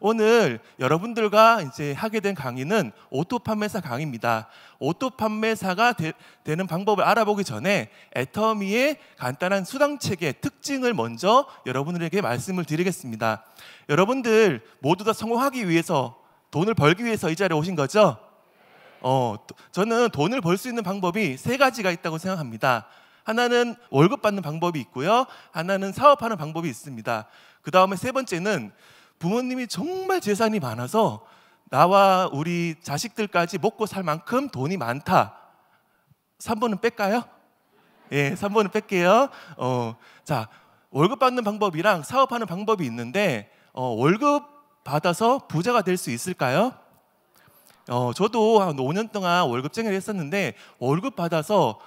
오늘 여러분들과 이제 하게 된 강의는 오토 판매사 강의입니다. 오토 판매사가 되는 방법을 알아보기 전에 애터미의 간단한 수당책의 특징을 먼저 여러분들에게 말씀을 드리겠습니다. 여러분들 모두 다 성공하기 위해서, 돈을 벌기 위해서 이 자리에 오신 거죠? 저는 돈을 벌 수 있는 방법이 세 가지가 있다고 생각합니다. 하나는 월급 받는 방법이 있고요, 하나는 사업하는 방법이 있습니다. 그 다음에 세 번째는 부모님이 정말 재산이 많아서 나와 우리 자식들까지 먹고 살 만큼 돈이 많다. 3번은 뺄까요? 예, 3번은 뺄게요. 자, 월급 받는 방법이랑 사업하는 방법이 있는데 월급 받아서 부자가 될 수 있을까요? 저도 한 5년 동안 월급쟁이를 했었는데 월급 받아서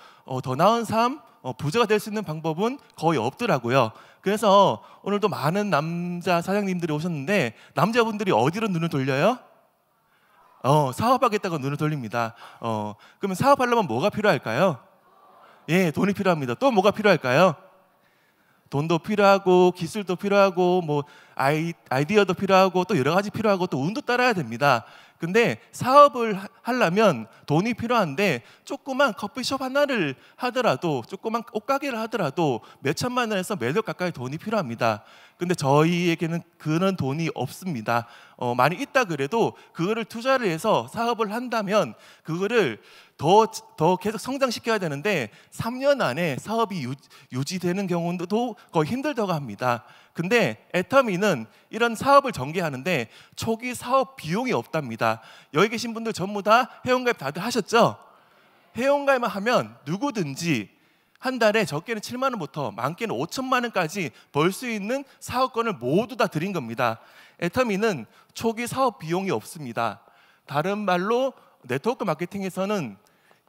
더 나은 삶, 부자가 될 수 있는 방법은 거의 없더라고요. 그래서 오늘도 많은 남자 사장님들이 오셨는데 남자분들이 어디로 눈을 돌려요? 사업하겠다고 눈을 돌립니다. 그러면 사업하려면 뭐가 필요할까요? 예, 돈이 필요합니다. 또 뭐가 필요할까요? 돈도 필요하고 기술도 필요하고 뭐 아이디어도 필요하고 또 여러 가지 필요하고 또 운도 따라야 됩니다. 근데 사업을 하려면 돈이 필요한데 조그만 커피숍 하나를 하더라도, 조그만 옷가게를 하더라도 몇 천만 원에서 몇억 가까이 돈이 필요합니다. 근데 저희에게는 그런 돈이 없습니다. 많이 있다 그래도 그거를 투자를 해서 사업을 한다면 그거를 더 계속 성장시켜야 되는데 3년 안에 사업이 유지되는 경우도 거의 힘들다고 합니다. 근데 애터미는 이런 사업을 전개하는데 초기 사업 비용이 없답니다. 여기 계신 분들 전부 다 회원가입 다들 하셨죠? 회원가입만 하면 누구든지 한 달에 적게는 7만 원부터 많게는 5천만 원까지 벌 수 있는 사업권을 모두 다 드린 겁니다. 애터미는 초기 사업 비용이 없습니다. 다른 말로 네트워크 마케팅에서는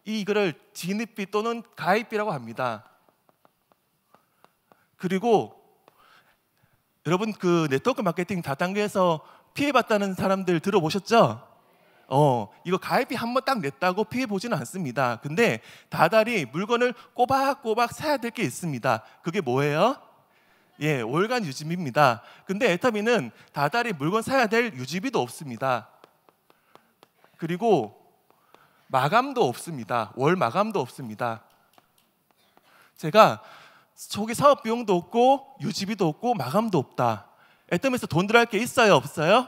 이거를 진입비 또는 가입비라고 합니다. 그리고 여러분 그 네트워크 마케팅 다단계에서 피해봤다는 사람들 들어보셨죠? 이거 가입비 한 번 딱 냈다고 피해 보지는 않습니다. 근데 다달이 물건을 꼬박꼬박 사야 될 게 있습니다. 그게 뭐예요? 예, 월간 유지비입니다. 근데 애터미는 다달이 물건 사야 될 유지비도 없습니다. 그리고 마감도 없습니다. 월 마감도 없습니다. 제가 초기 사업 비용도 없고 유지비도 없고 마감도 없다. 애터미에서 돈 들어갈 게 있어요, 없어요?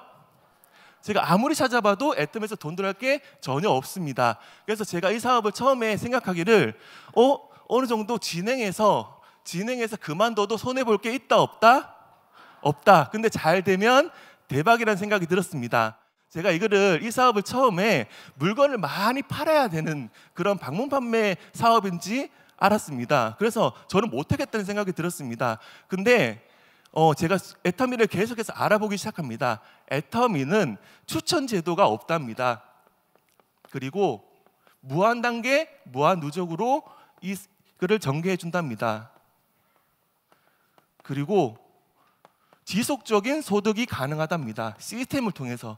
제가 아무리 찾아봐도 애터미에서 돈 들어갈 게 전혀 없습니다. 그래서 제가 이 사업을 처음에 생각하기를 어느 정도 진행해서 그만둬도 손해볼 게 있다 없다? 없다. 근데 잘 되면 대박이라는 생각이 들었습니다. 제가 이 사업을 처음에 물건을 많이 팔아야 되는 그런 방문 판매 사업인지 알았습니다. 그래서 저는 못하겠다는 생각이 들었습니다. 근데 제가 애터미를 계속해서 알아보기 시작합니다. 애터미는 추천 제도가 없답니다. 그리고 무한 단계, 무한 누적으로 이거를 전개해 준답니다. 그리고 지속적인 소득이 가능하답니다. 시스템을 통해서.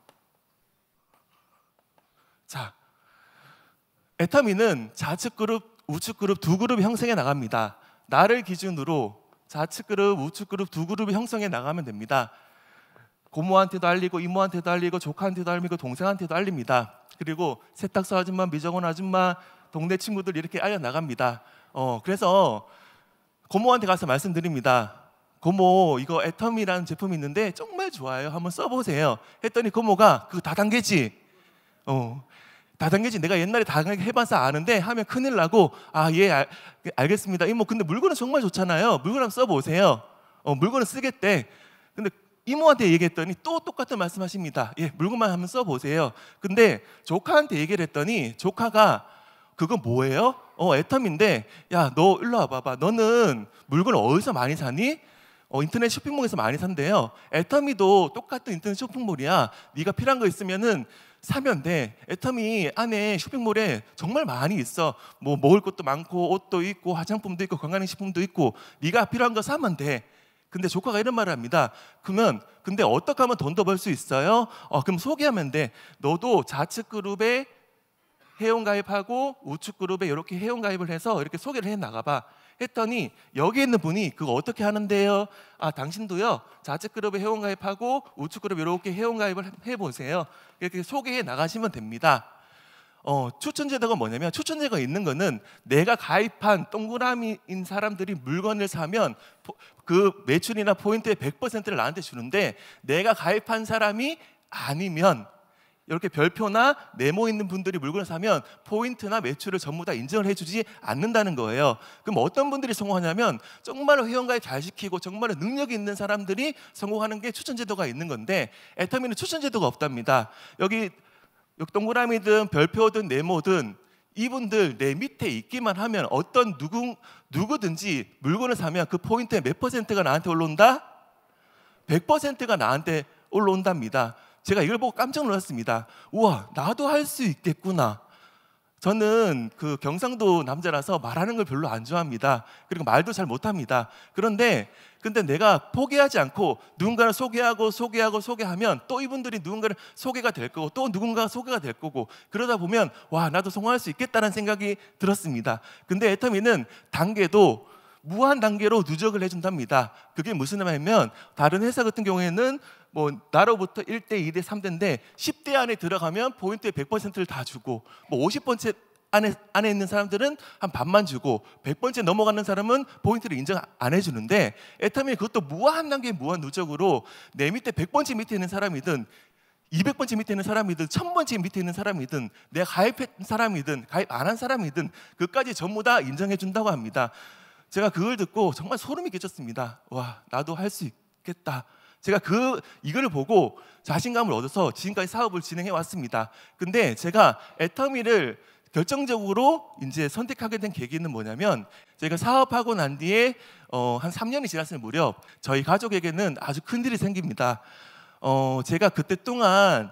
자, 애터미는 좌측 그룹, 우측 그룹 두 그룹이 형성해 나갑니다. 나를 기준으로 좌측 그룹, 우측 그룹 두 그룹이 형성해 나가면 됩니다. 고모한테도 알리고 이모한테도 알리고 조카한테도 알리고 동생한테도 알립니다. 그리고 세탁소 아줌마, 미정원 아줌마, 동네 친구들 이렇게 알려 나갑니다. 그래서 고모한테 가서 말씀드립니다. 고모, 이거 애터미라는 제품이 있는데 정말 좋아요. 한번 써보세요. 했더니 고모가 그거 다단계지? 다단계지. 내가 옛날에 다단계 해봐서 아는데 하면 큰일 나고, 예, 알겠습니다. 이모, 근데 물건은 정말 좋잖아요. 물건 한번 써보세요. 물건은 쓰겠대. 근데 이모한테 얘기했더니 또 똑같은 말씀하십니다. 예, 물건만 한번 써보세요. 근데 조카한테 얘기를 했더니 조카가 그거 뭐예요? 애터미인데, 야, 너 일로 와봐봐. 너는 물건을 어디서 많이 사니? 인터넷 쇼핑몰에서 많이 산대요. 애터미도 똑같은 인터넷 쇼핑몰이야. 네가 필요한 거 있으면은 사면 돼. 애터미 안에 쇼핑몰에 정말 많이 있어. 뭐 먹을 것도 많고 옷도 있고 화장품도 있고 건강식품도 있고 네가 필요한 거 사면 돼. 근데 조카가 이런 말을 합니다. 근데 어떻게 하면 돈 더 벌 수 있어요? 그럼 소개하면 돼. 너도 좌측 그룹에 회원가입하고 우측그룹에 이렇게 회원가입을 해서 이렇게 소개를 해 나가봐 했더니 여기 있는 분이 그거 어떻게 하는데요? 아, 당신도요 좌측그룹에 회원가입하고 우측그룹에 이렇게 회원가입을 해보세요. 이렇게 소개해 나가시면 됩니다. 추천제도가 뭐냐면, 추천제도가 있는 거는 내가 가입한 동그라미인 사람들이 물건을 사면 그 매출이나 포인트의 100%를 나한테 주는데, 내가 가입한 사람이 아니면 이렇게 별표나 네모 있는 분들이 물건을 사면 포인트나 매출을 전부 다 인정을 해주지 않는다는 거예요. 그럼 어떤 분들이 성공하냐면 정말로 회원가입 잘 시키고 정말로 능력이 있는 사람들이 성공하는 게 추천제도가 있는 건데, 애터미는 추천제도가 없답니다. 여기 동그라미든 별표든 네모든 이분들 내 밑에 있기만 하면 어떤 누구든지 물건을 사면 그 포인트의 몇 퍼센트가 나한테 올라온다? 100%가 나한테 올라온답니다. 제가 이걸 보고 깜짝 놀랐습니다. 우와, 나도 할 수 있겠구나. 저는 그 경상도 남자라서 말하는 걸 별로 안 좋아합니다. 그리고 말도 잘 못합니다. 근데 내가 포기하지 않고 누군가를 소개하면 또 이분들이 누군가를 소개가 될 거고 또 누군가가 소개가 될 거고, 그러다 보면 와, 나도 성공할 수 있겠다는 생각이 들었습니다. 근데 애터미는 단계도 무한 단계로 누적을 해준답니다. 그게 무슨 말이냐면, 다른 회사 같은 경우에는 뭐 나로부터 1대, 2대, 3대인데 10대 안에 들어가면 포인트의 100%를 다 주고, 뭐 50번째 안에 있는 사람들은 한 반만 주고 100번째 넘어가는 사람은 포인트를 인정 안 해주는데, 애터미 그것도 무한 단계 무한 누적으로 내 밑에 100번째 밑에 있는 사람이든 200번째 밑에 있는 사람이든 1000번째 밑에 있는 사람이든 내가 가입한 사람이든 가입 안 한 사람이든 그까지 전부 다 인정해 준다고 합니다. 제가 그걸 듣고 정말 소름이 끼쳤습니다. 와, 나도 할 수 있겠다. 제가 이걸 보고 자신감을 얻어서 지금까지 사업을 진행해 왔습니다. 근데 제가 애터미를 결정적으로 이제 선택하게 된 계기는 뭐냐면, 제가 사업하고 난 뒤에 한 3년이 지났을 무렵 저희 가족에게는 아주 큰 일이 생깁니다. 제가 그때 동안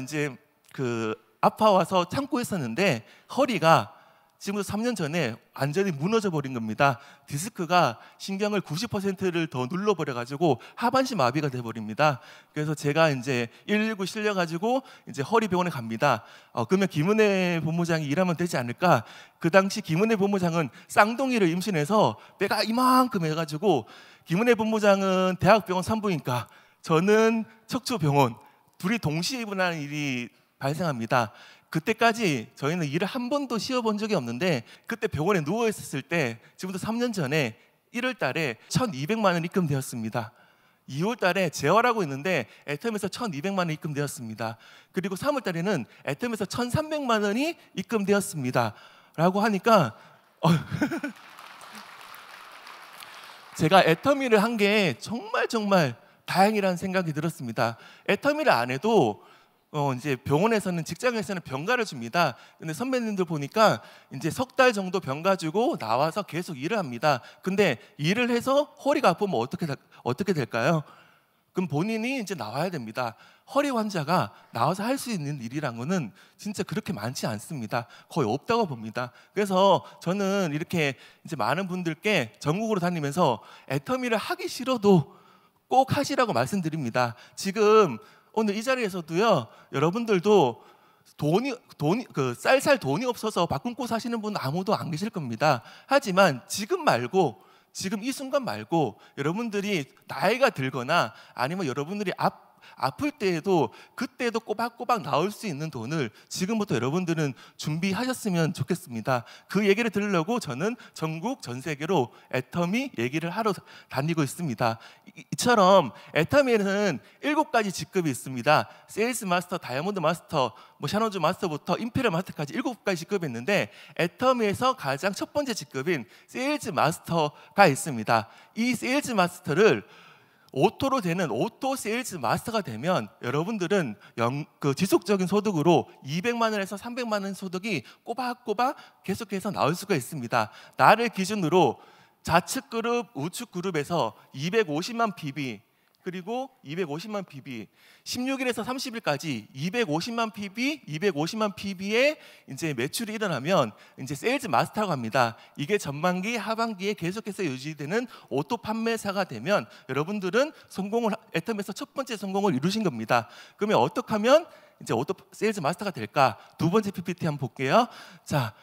이제 그 아파와서 참고 있었는데 허리가 지금부터 3년 전에 완전히 무너져 버린 겁니다. 디스크가 신경을 90%를 더 눌러버려가지고 하반신 마비가 돼버립니다. 그래서 제가 이제 119 실려가지고 이제 허리병원에 갑니다. 그러면 김은혜 본부장이 일하면 되지 않을까? 그 당시 김은혜 본부장은 쌍둥이를 임신해서 배가 이만큼 해가지고, 김은혜 본부장은 대학병원 산부인과, 저는 척추병원, 둘이 동시에 입원하는 일이 발생합니다. 그때까지 저희는 일을 한 번도 쉬어본 적이 없는데, 그때 병원에 누워 있었을 때 지금부터 3년 전에 1월 달에 1,200만 원 입금되었습니다. 2월 달에 재활하고 있는데 애터미에서 1,200만 원 입금되었습니다. 그리고 3월 달에는 애터미에서 1,300만 원이 입금되었습니다. 라고 하니까 제가 애터미를 한 게 정말 다행이라는 생각이 들었습니다. 애터미를 안 해도 이제 병원에서는, 직장에서는 병가를 줍니다. 근데 선배님들 보니까 이제 석 달 정도 병가 주고 나와서 계속 일을 합니다. 근데 일을 해서 허리가 아프면 어떻게 될까요? 그럼 본인이 이제 나와야 됩니다. 허리 환자가 나와서 할 수 있는 일이란 거는 진짜 그렇게 많지 않습니다. 거의 없다고 봅니다. 그래서 저는 이렇게 이제 많은 분들께 전국으로 다니면서 애터미를 하기 싫어도 꼭 하시라고 말씀드립니다. 지금 오늘 이 자리에서도요, 여러분들도 쌀 돈이 없어서 밥 굶고 사시는 분 아무도 안 계실 겁니다. 하지만 지금 이 순간 말고 여러분들이 나이가 들거나 아니면 여러분들이 아플 때에도 그때도 꼬박꼬박 나올 수 있는 돈을 지금부터 여러분들은 준비하셨으면 좋겠습니다. 그 얘기를 들으려고 저는 전국 전 세계로 애터미 얘기를 하러 다니고 있습니다. 이처럼 애터미에는 7가지 직급이 있습니다. 세일즈 마스터, 다이아몬드 마스터, 샤노즈 마스터부터 임페리얼 마스터까지 7가지 직급이 있는데, 애터미에서 가장 첫 번째 직급인 세일즈 마스터가 있습니다. 이 세일즈 마스터를 오토로 되는 오토 세일즈 마스터가 되면 여러분들은 지속적인 소득으로 200만 원에서 300만 원 소득이 꼬박꼬박 계속해서 나올 수가 있습니다. 나를 기준으로 좌측 그룹, 우측 그룹에서 250만 PB, 그리고 250만 PB, 16일에서 30일까지 250만 PB의 이제 매출이 일어나면 이제 세일즈 마스터라고 합니다. 이게 전반기, 하반기에 계속해서 유지되는 오토 판매사가 되면 여러분들은 애터미에서 첫 번째 성공을 이루신 겁니다. 그러면 어떻게 하면 이제 오토 세일즈 마스터가 될까? 두 번째 PPT 한번 볼게요. 자,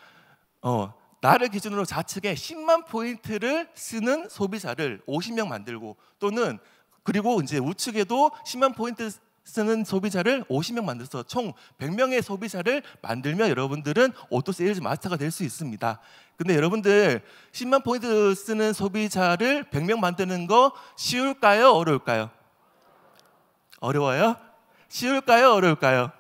나를 기준으로 좌측에 10만 포인트를 쓰는 소비자를 50명 만들고, 또는 그리고 이제 우측에도 10만 포인트 쓰는 소비자를 50명 만들어서 총 100명의 소비자를 만들면 여러분들은 오토 세일즈 마스터가 될 수 있습니다. 근데 여러분들 10만 포인트 쓰는 소비자를 100명 만드는 거 쉬울까요? 어려울까요? 어려워요? 쉬울까요? 어려울까요?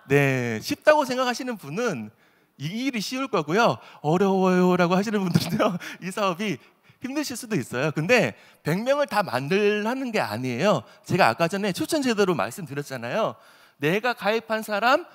네, 쉽다고 생각하시는 분은 이 일이 쉬울 거고요. 어려워요라고 하시는 분들은요, 이 사업이 힘드실 수도 있어요. 근데 100명을 다 만들라는 게 아니에요. 제가 아까 전에 추천 제도로 말씀드렸잖아요. 내가 가입한 사람이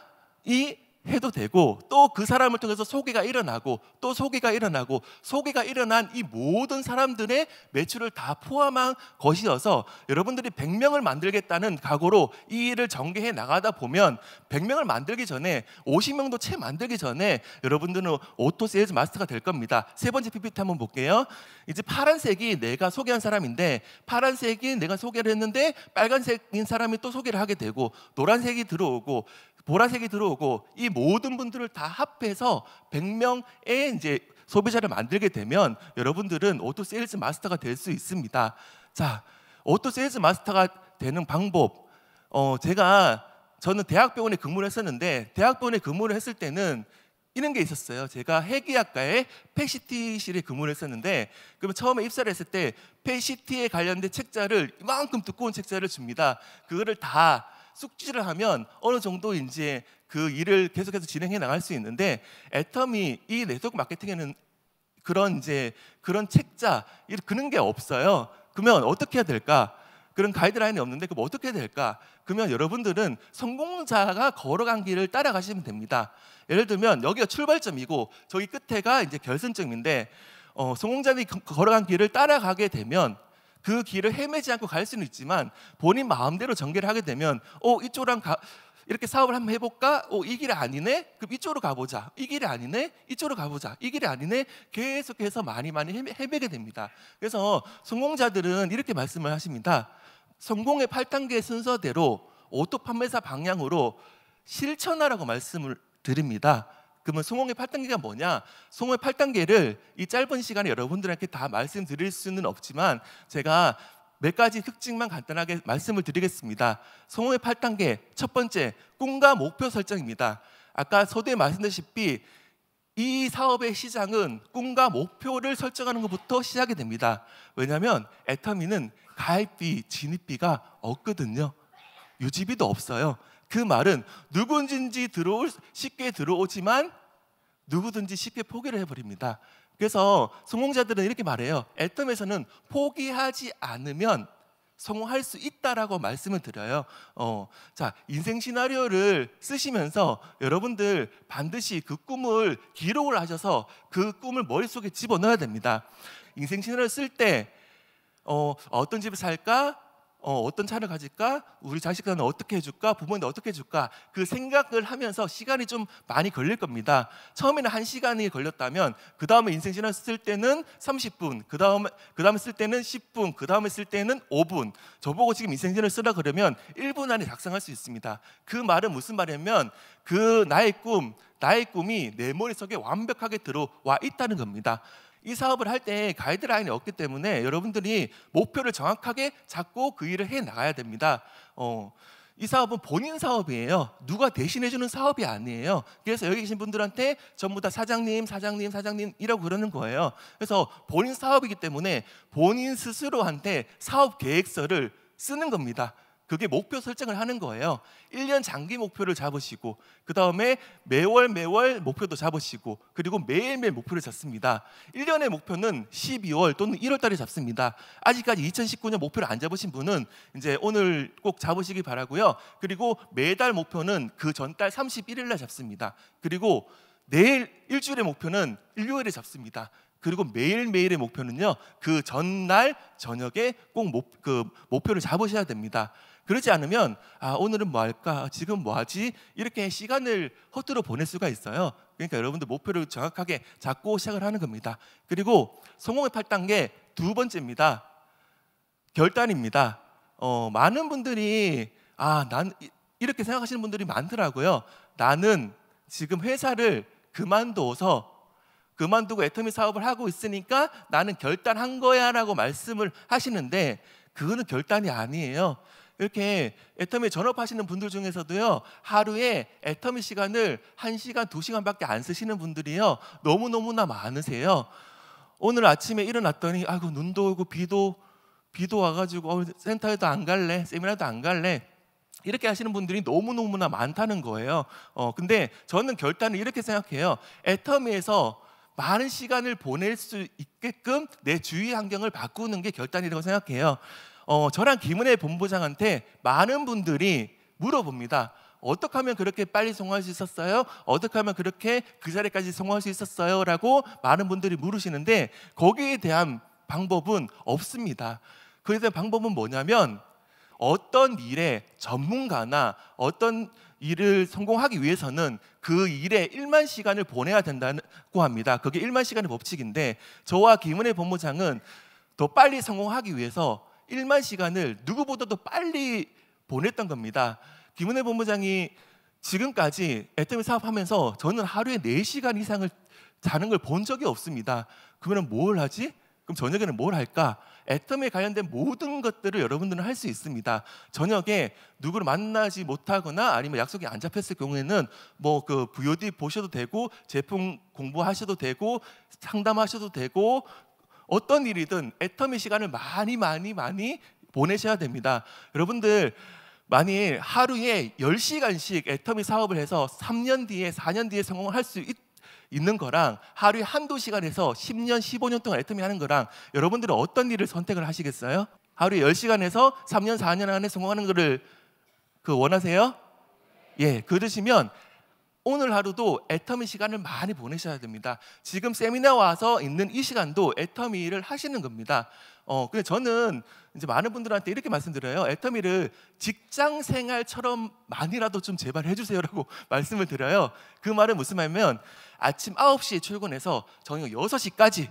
해도 되고, 또 그 사람을 통해서 소개가 일어나고, 또 소개가 일어나고, 소개가 일어난 이 모든 사람들의 매출을 다 포함한 것이어서 여러분들이 100명을 만들겠다는 각오로 이 일을 전개해 나가다 보면 100명을 만들기 전에, 50명도 채 만들기 전에 여러분들은 오토 세일즈 마스터가 될 겁니다. 세 번째 PPT 한번 볼게요. 이제 파란색이 내가 소개한 사람인데, 파란색이 내가 소개를 했는데 빨간색인 사람이 또 소개를 하게 되고, 노란색이 들어오고 보라색이 들어오고, 이 모든 분들을 다 합해서 100명의 이제 소비자를 만들게 되면 여러분들은 오토 세일즈 마스터가 될 수 있습니다. 자, 오토 세일즈 마스터가 되는 방법. 저는 대학병원에 근무를 했었는데, 대학병원에 근무를 했을 때는 이런 게 있었어요. 제가 회계학과의 펫시티실에 근무를 했었는데, 그러면 처음에 입사를 했을 때 펫시티에 관련된 책자를 이만큼 두꺼운 책자를 줍니다. 그거를 다 숙지를 하면 어느 정도 이제 그 일을 계속해서 진행해 나갈 수 있는데, 애터미 이 네트워크 마케팅에는 그런 책자 그런 게 없어요. 그러면 어떻게 해야 될까? 그런 가이드라인이 없는데 그럼 어떻게 해야 될까? 그러면 여러분들은 성공자가 걸어간 길을 따라가시면 됩니다. 예를 들면 여기가 출발점이고 저기 끝에가 이제 결승점인데, 성공자들이 걸어간 길을 따라가게 되면 그 길을 헤매지 않고 갈 수는 있지만, 본인 마음대로 전개를 하게 되면 이쪽으로 이렇게 사업을 한번 해볼까? 이 길이 아니네? 그럼 이쪽으로 가보자. 이 길이 아니네? 이쪽으로 가보자. 이 길이 아니네? 계속해서 많이 헤매게 됩니다. 그래서 성공자들은 이렇게 말씀을 하십니다. 성공의 8단계 순서대로 오토 판매사 방향으로 실천하라고 말씀을 드립니다. 그러면 성공의 8단계가 뭐냐? 성공의 8단계를 이 짧은 시간에 여러분들에게 다 말씀드릴 수는 없지만 제가 몇 가지 특징만 간단하게 말씀을 드리겠습니다. 성공의 8단계, 첫 번째, 꿈과 목표 설정입니다. 아까 서두에 말씀드렸다시피 이 사업의 시장은 꿈과 목표를 설정하는 것부터 시작이 됩니다. 왜냐하면 애터미는 가입비, 진입비가 없거든요. 유지비도 없어요. 그 말은 누구든지 쉽게 들어오지만 누구든지 쉽게 포기를 해버립니다. 그래서 성공자들은 이렇게 말해요. 애터미에서는 포기하지 않으면 성공할 수 있다라고 말씀을 드려요. 자, 인생 시나리오를 쓰시면서 여러분들 반드시 그 꿈을 기록을 하셔서 그 꿈을 머릿속에 집어넣어야 됩니다. 인생 시나리오를 쓸 때 어떤 집을 살까? 어떤 차를 가질까? 우리 자식들은 어떻게 해줄까? 부모님들 어떻게 해줄까? 그 생각을 하면서 시간이 좀 많이 걸릴 겁니다. 처음에는 1시간이 걸렸다면 그 다음에 인생 시나리오 쓸 때는 30분, 그 다음에 쓸 때는 10분, 그 다음에 쓸 때는 5분. 저보고 지금 인생 시나리오 쓰라 그러면 1분 안에 작성할 수 있습니다. 그 말은 무슨 말이냐면 나의 꿈이 내 머릿속에 완벽하게 들어와 있다는 겁니다. 이 사업을 할 때 가이드라인이 없기 때문에 여러분들이 목표를 정확하게 잡고 그 일을 해 나가야 됩니다. 이 사업은 본인 사업이에요. 누가 대신해 주는 사업이 아니에요. 그래서 여기 계신 분들한테 전부 다 사장님이라고 그러는 거예요. 그래서 본인 사업이기 때문에 본인 스스로한테 사업 계획서를 쓰는 겁니다. 그게 목표 설정을 하는 거예요. 1년 장기 목표를 잡으시고, 그 다음에 매월 목표도 잡으시고, 그리고 매일매일 목표를 잡습니다. 1년의 목표는 12월 또는 1월 달에 잡습니다. 아직까지 2019년 목표를 안 잡으신 분은 이제 오늘 꼭 잡으시기 바라고요. 그리고 매달 목표는 그 전달 31일 날 잡습니다. 그리고 내일 일주일의 목표는 일요일에 잡습니다. 그리고 매일매일의 목표는요, 그 전날 저녁에 꼭 목표를 잡으셔야 됩니다. 그렇지 않으면 오늘은 뭐 할까? 지금 뭐 하지? 이렇게 시간을 허투루 보낼 수가 있어요. 그러니까 여러분들 목표를 정확하게 잡고 시작을 하는 겁니다. 그리고 성공의 8단계 두 번째입니다. 결단입니다. 많은 분들이 난 이렇게 생각하시는 분들이 많더라고요. 나는 지금 회사를 그만두고 애터미 사업을 하고 있으니까 나는 결단한 거야 라고 말씀을 하시는데, 그거는 결단이 아니에요. 이렇게 애터미 전업하시는 분들 중에서도요, 하루에 애터미 시간을 1시간, 2시간밖에 안 쓰시는 분들이요, 너무너무나 많으세요. 오늘 아침에 일어났더니 아이고 눈도 오고 비도 와가지고 센터에도 안 갈래, 세미나도 안 갈래, 이렇게 하시는 분들이 너무너무나 많다는 거예요. 근데 저는 결단을 이렇게 생각해요. 애터미에서 많은 시간을 보낼 수 있게끔 내 주위 환경을 바꾸는 게 결단이라고 생각해요. 저랑 김은혜 본부장한테 많은 분들이 물어봅니다. 어떻게 하면 그렇게 빨리 성공할 수 있었어요? 어떻게 하면 그렇게 그 자리까지 성공할 수 있었어요? 라고 많은 분들이 물으시는데, 거기에 대한 방법은 없습니다. 그에 대한 방법은 뭐냐면, 어떤 일의 전문가나 어떤 일을 성공하기 위해서는 그 일에 1만 시간을 보내야 된다고 합니다. 그게 1만 시간의 법칙인데, 저와 김은혜 본부장은 더 빨리 성공하기 위해서 1만 시간을 누구보다도 빨리 보냈던 겁니다. 김은혜 본부장이 지금까지 애터미 사업하면서 저는 하루에 4시간 이상을 자는 걸 본 적이 없습니다. 그러면 뭘 하지? 그럼 저녁에는 뭘 할까? 애터미에 관련된 모든 것들을 여러분들은 할 수 있습니다. 저녁에 누구를 만나지 못하거나 아니면 약속이 안 잡혔을 경우에는 뭐 그 VOD 보셔도 되고, 제품 공부하셔도 되고, 상담하셔도 되고, 어떤 일이든 애터미 시간을 많이 보내셔야 됩니다. 여러분들 만일 하루에 10시간씩 애터미 사업을 해서 3년 뒤에 4년 뒤에 성공을 할 수 있는 거랑, 하루에 한두 시간에서 10년 15년 동안 애터미 하는 거랑, 여러분들은 어떤 일을 선택을 하시겠어요? 하루에 10시간에서 3년 4년 안에 성공하는 거를 원하세요? 예, 그러시면 오늘 하루도 애터미 시간을 많이 보내셔야 됩니다. 지금 세미나 와서 있는 이 시간도 애터미를 하시는 겁니다. 근데 저는 이제 많은 분들한테 이렇게 말씀드려요. 애터미를 직장 생활처럼만이라도 좀 제발 해주세요라고 말씀을 드려요. 그 말은 무슨 말이냐면, 아침 9시에 출근해서 저녁 6시까지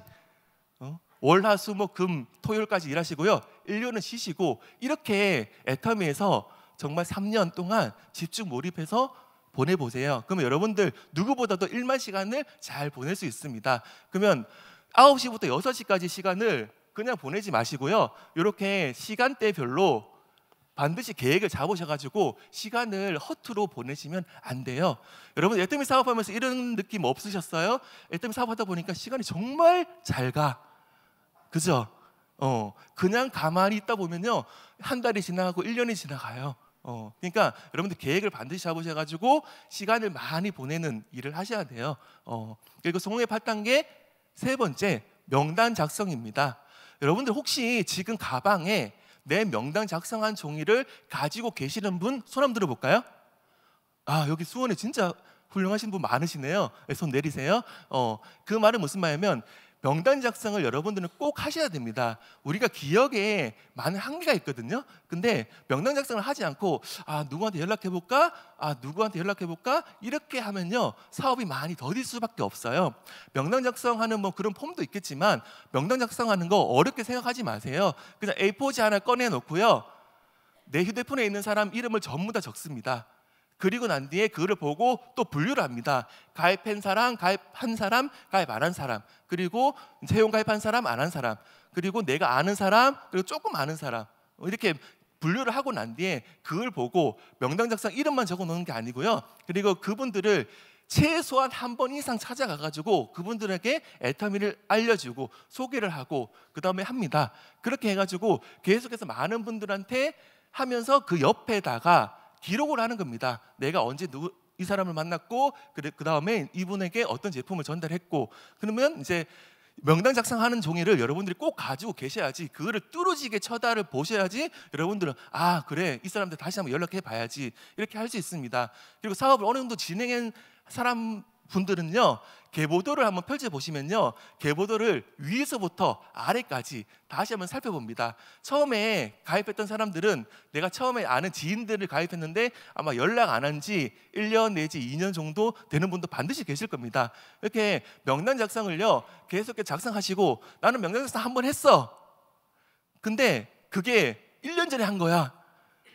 월, 화, 수, 목, 금, 토요일까지 일하시고요, 일요일은 쉬시고, 이렇게 애터미에서 정말 3년 동안 집중 몰입해서 보내보세요. 그러면 여러분들 누구보다도 1만 시간을 잘 보낼 수 있습니다. 그러면 9시부터 6시까지 시간을 그냥 보내지 마시고요, 이렇게 시간대별로 반드시 계획을 잡으셔가지고 시간을 허투루 보내시면 안 돼요. 여러분 애터미 사업하면서 이런 느낌 없으셨어요? 애터미 사업하다 보니까 시간이 정말 잘 가, 그죠? 그냥 가만히 있다 보면요, 한 달이 지나가고 1년이 지나가요. 그러니까 여러분들 계획을 반드시 잡으셔가지고 시간을 많이 보내는 일을 하셔야 돼요. 그리고 성공의 8단계 세 번째, 명단 작성입니다. 여러분들 혹시 지금 가방에 내 명단 작성한 종이를 가지고 계시는 분 손 한번 들어볼까요? 여기 수원에 진짜 훌륭하신 분 많으시네요. 손 내리세요. 그 말은 무슨 말이냐면, 명단 작성을 여러분들은 꼭 하셔야 됩니다. 우리가 기억에 많은 한계가 있거든요. 근데 명단 작성을 하지 않고 누구한테 연락해볼까? 누구한테 연락해볼까? 이렇게 하면요, 사업이 많이 더딜 수밖에 없어요. 명단 작성하는 뭐 그런 폼도 있겠지만, 명단 작성하는 거 어렵게 생각하지 마세요. 그냥 A4지 하나 꺼내놓고요, 내 휴대폰에 있는 사람 이름을 전부 다 적습니다. 그리고 난 뒤에 그거를 보고 또 분류를 합니다. 가입한 사람, 가입한 사람, 가입 안 한 사람, 그리고 채용 가입한 사람, 안 한 사람, 그리고 내가 아는 사람, 그리고 조금 아는 사람, 이렇게 분류를 하고 난 뒤에 그걸 보고 명단 작성 이름만 적어 놓는 게 아니고요, 그리고 그분들을 최소한 한 번 이상 찾아가가지고 그분들에게 애터미를 알려주고 소개를 하고 그 다음에 합니다. 그렇게 해가지고 계속해서 많은 분들한테 하면서 그 옆에다가 기록을 하는 겁니다. 내가 언제 이 사람을 만났고, 그 다음에 이분에게 어떤 제품을 전달했고. 그러면 이제 명단 작성하는 종이를 여러분들이 꼭 가지고 계셔야지, 그거를 뚜루지게 쳐다를 보셔야지 여러분들은 그래, 이 사람들 다시 한번 연락해 봐야지, 이렇게 할 수 있습니다. 그리고 사업을 어느 정도 진행한 사람 분들은요, 계보도를 한번 펼쳐보시면요, 계보도를 위에서부터 아래까지 다시 한번 살펴봅니다. 처음에 가입했던 사람들은 내가 처음에 아는 지인들을 가입했는데 아마 연락 안 한 지 1년 내지 2년 정도 되는 분도 반드시 계실 겁니다. 이렇게 명단 작성을요, 계속 작성하시고, 나는 명단 작성 한번 했어, 근데 그게 1년 전에 한 거야,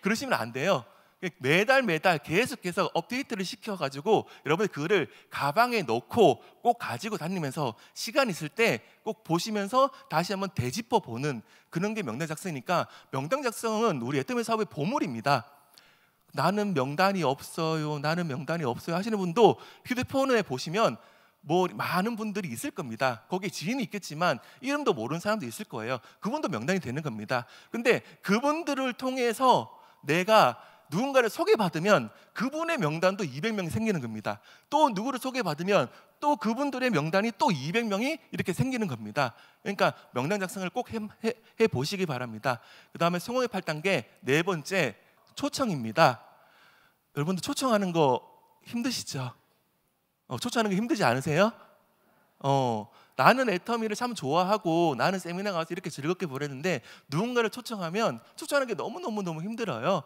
그러시면 안 돼요. 매달 계속해서 업데이트를 시켜가지고 여러분 그거를 가방에 넣고 꼭 가지고 다니면서 시간 있을 때 꼭 보시면서 다시 한번 되짚어 보는 그런 게 명단 작성이니까, 명단 작성은 우리 애터미 사업의 보물입니다. 나는 명단이 없어요 하시는 분도 휴대폰에 보시면 뭐 많은 분들이 있을 겁니다. 거기에 지인이 있겠지만 이름도 모르는 사람도 있을 거예요. 그분도 명단이 되는 겁니다. 근데 그분들을 통해서 내가 누군가를 소개받으면 그분의 명단도 200명이 생기는 겁니다. 또 누구를 소개받으면 또 그분들의 명단이 또 200명이 이렇게 생기는 겁니다. 그러니까 명단 작성을 꼭 해 보시기 바랍니다. 그 다음에 성공의 8단계 네 번째, 초청입니다. 여러분들 초청하는 거 힘드시죠? 초청하는 거 힘들지 않으세요? 나는 애터미를 참 좋아하고 나는 세미나 가서 이렇게 즐겁게 보냈는데 누군가를 초청하면 초청하는 게 너무 힘들어요.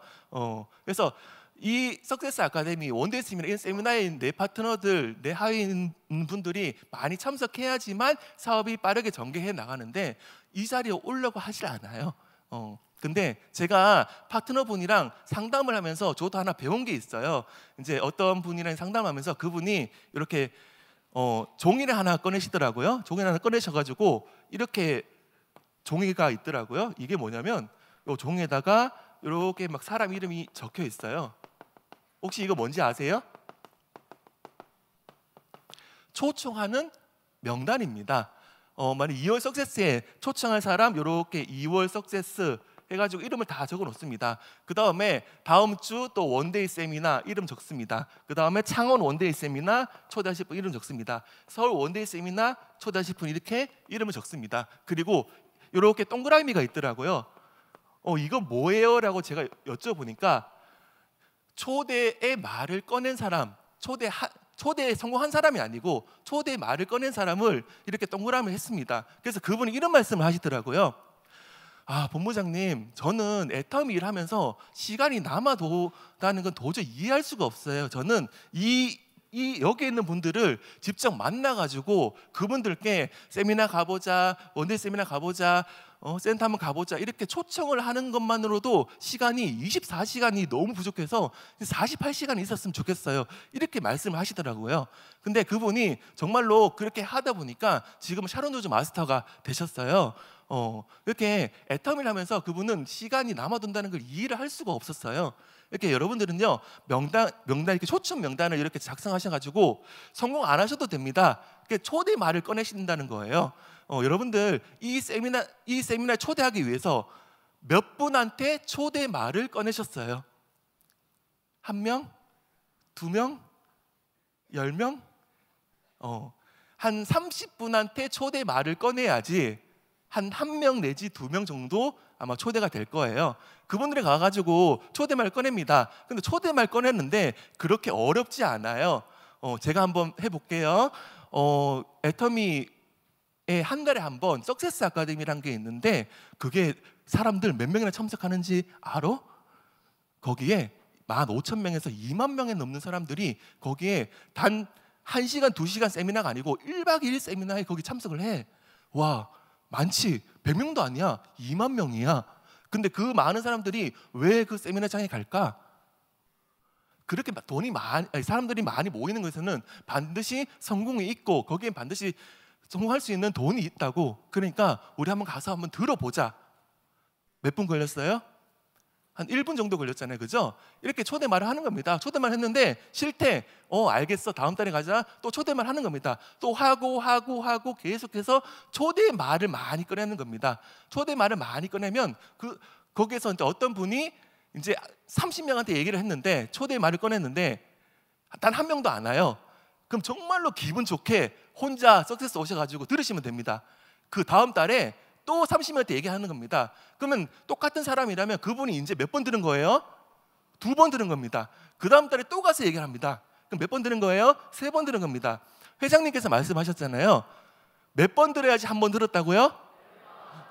그래서 이 석세스 아카데미 원데이 세미나, 이 세미나에 내 파트너들, 내 하위인 분들이 많이 참석해야지만 사업이 빠르게 전개해 나가는데 이 자리에 오려고 하질 않아요. 근데 제가 파트너분이랑 상담을 하면서 저도 하나 배운 게 있어요. 이제 어떤 분이랑 상담하면서 그분이 이렇게 종이를 하나 꺼내시더라고요. 종이를 하나 꺼내셔가지고 이렇게 종이가 있더라고요. 이게 뭐냐면 이 종이에다가 이렇게 막 사람 이름이 적혀 있어요. 혹시 이거 뭔지 아세요? 초청하는 명단입니다. 만약 2월 석세스에 초청할 사람 이렇게 2월 석세스 해가지고 이름을 다 적어 놓습니다. 그 다음에 다음 주 또 원데이 세미나 이름 적습니다. 그 다음에 창원 원데이 세미나 초대하실 분 이름 적습니다. 서울 원데이 세미나 초대하실 분 이렇게 이름을 적습니다. 그리고 이렇게 동그라미가 있더라고요. 이거 뭐예요? 라고 제가 여쭤보니까 초대의 말을 꺼낸 사람, 초대에 성공한 사람이 아니고 초대의 말을 꺼낸 사람을 이렇게 동그라미 했습니다. 그래서 그분이 이런 말씀을 하시더라고요. 본부장님, 저는 애터미 일하면서 시간이 남아도다는 건 도저히 이해할 수가 없어요. 저는 여기 있는 분들을 직접 만나가지고 그분들께 세미나 가보자, 원데이 세미나 가보자, 센터 한번 가보자 이렇게 초청을 하는 것만으로도 시간이 24시간이 너무 부족해서 48시간이 있었으면 좋겠어요. 이렇게 말씀을 하시더라고요. 근데 그분이 정말로 그렇게 하다 보니까 지금 샤론 조즈 마스터가 되셨어요. 이렇게 애터미를 하면서 그분은 시간이 남아돈다는 걸 이해를 할 수가 없었어요. 이렇게 여러분들은요 명단 이렇게 초청 명단을 이렇게 작성하셔가지고 성공 안 하셔도 됩니다. 초대 말을 꺼내신다는 거예요. 여러분들 이 세미나 초대하기 위해서 몇 분한테 초대 말을 꺼내셨어요? 1명? 2명? 10명? 한 30분한테 초대 말을 꺼내야지 한 1명 내지 2명 정도 아마 초대가 될 거예요. 그분들이 가가지고 초대말 꺼냅니다. 근데 초대말 꺼냈는데 그렇게 어렵지 않아요. 제가 한번 해볼게요. 애터미에 한 달에 한 번 석세스 아카데미라는 게 있는데 그게 사람들 몇 명이나 참석하는지 알아? 거기에 15,000명에서 2만 명에 넘는 사람들이 거기에 단 1시간, 2시간 세미나가 아니고 1박 2일 세미나에 거기 참석을 해. 와, 많지. 100명도 아니야. 2만 명이야. 근데 그 많은 사람들이 왜 그 세미나장에 갈까? 그렇게 사람들이 많이 모이는 것에는 반드시 성공이 있고 거기에 반드시 성공할 수 있는 돈이 있다고. 그러니까 우리 한번 가서 한번 들어보자. 몇 분 걸렸어요? 한 1분 정도 걸렸잖아요. 그죠? 이렇게 초대말을 하는 겁니다. 초대말 했는데 싫대. 알겠어. 다음 달에 가자. 또 초대말 하는 겁니다. 또 하고 계속해서 초대말을 많이 꺼내는 겁니다. 초대말을 많이 꺼내면 거기에서 이제 어떤 분이 이제 30명한테 얘기를 했는데 초대말을 꺼냈는데 단 한 명도 안 와요. 그럼 정말로 기분 좋게 혼자 석세스 오셔가지고 들으시면 됩니다. 그 다음 달에 또 30명한테 얘기하는 겁니다. 그러면 똑같은 사람이라면 그분이 이제 몇 번 들은 거예요? 2번 들은 겁니다. 그 다음 달에 또 가서 얘기를 합니다. 그럼 몇 번 들은 거예요? 3번 들은 겁니다. 회장님께서 말씀하셨잖아요. 몇 번 들어야지 한 번 들었다고요?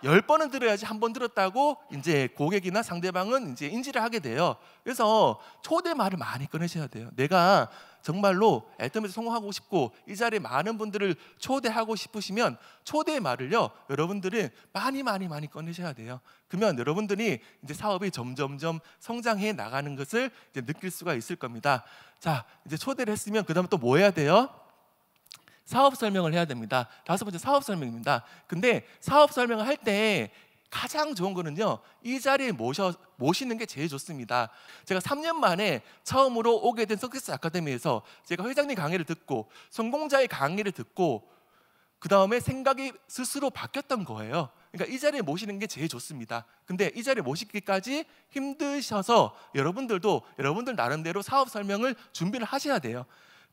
10번은 들어야지 한 번 들었다고 이제 고객이나 상대방은 이제 인지를 하게 돼요. 그래서 초대말을 많이 꺼내셔야 돼요. 내가 정말로 애터미에서 성공하고 싶고 이 자리에 많은 분들을 초대하고 싶으시면 초대의 말을요 여러분들은 많이 꺼내셔야 돼요. 그러면 여러분들이 이제 사업이 점점점 성장해 나가는 것을 이제 느낄 수가 있을 겁니다. 자, 이제 초대를 했으면 그 다음에 또 뭐 해야 돼요? 사업 설명을 해야 됩니다. 5번째 사업 설명입니다. 근데 사업 설명을 할 때 가장 좋은 거는요 이 자리에 모시는 게 제일 좋습니다. 제가 3년 만에 처음으로 오게 된 석세스 아카데미에서 제가 회장님 강의를 듣고 성공자의 강의를 듣고 그 다음에 생각이 스스로 바뀌었던 거예요. 그러니까 이 자리에 모시는 게 제일 좋습니다. 근데 이 자리에 모시기까지 힘드셔서 여러분들도 여러분들 나름대로 사업 설명을 준비를 하셔야 돼요.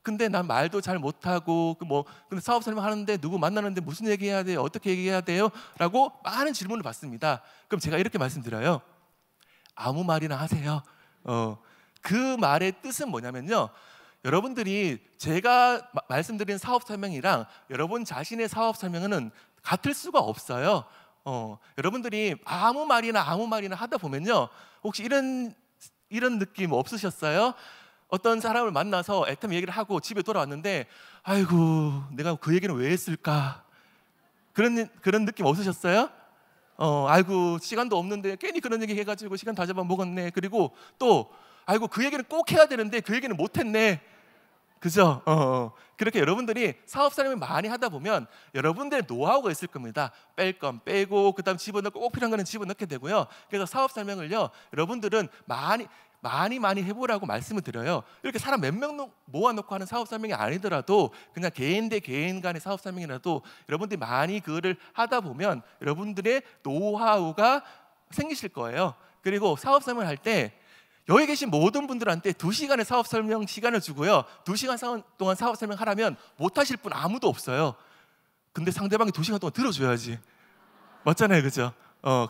근데 난 말도 잘 못하고 근데 사업 설명하는데 누구 만나는데 무슨 얘기해야 돼요? 어떻게 얘기해야 돼요? 라고 많은 질문을 받습니다. 그럼 제가 이렇게 말씀드려요. 아무 말이나 하세요. 그 말의 뜻은 뭐냐면요 여러분들이 제가 말씀드린 사업 설명이랑 여러분 자신의 사업 설명은 같을 수가 없어요. 여러분들이 아무 말이나 하다 보면요 혹시 이런 느낌 없으셨어요? 어떤 사람을 만나서 애터미 얘기를 하고 집에 돌아왔는데 아이고 내가 그 얘기는 왜 했을까? 그런 느낌 없으셨어요? 아이고 시간도 없는데 괜히 그런 얘기 해가지고 시간 다 잡아먹었네. 그리고 또 아이고 그 얘기는 꼭 해야 되는데 그 얘기는 못했네. 그죠? 그렇게 여러분들이 사업 설명을 많이 하다 보면 여러분들의 노하우가 있을 겁니다. 뺄 건 빼고 그다음 집어넣고 꼭 필요한 거는 집어넣게 되고요. 그래서 사업 설명을요 여러분들은 많이 해보라고 말씀을 드려요. 이렇게 사람 몇 명 모아놓고 하는 사업 설명이 아니더라도 그냥 개인 대 개인 간의 사업 설명이라도 여러분들이 많이 그거를 하다 보면 여러분들의 노하우가 생기실 거예요. 그리고 사업 설명을 할 때 여기 계신 모든 분들한테 2시간의 사업 설명 시간을 주고요 2시간 동안 사업 설명하라면 못하실 분 아무도 없어요. 근데 상대방이 2시간 동안 들어줘야지. 맞잖아요, 그죠?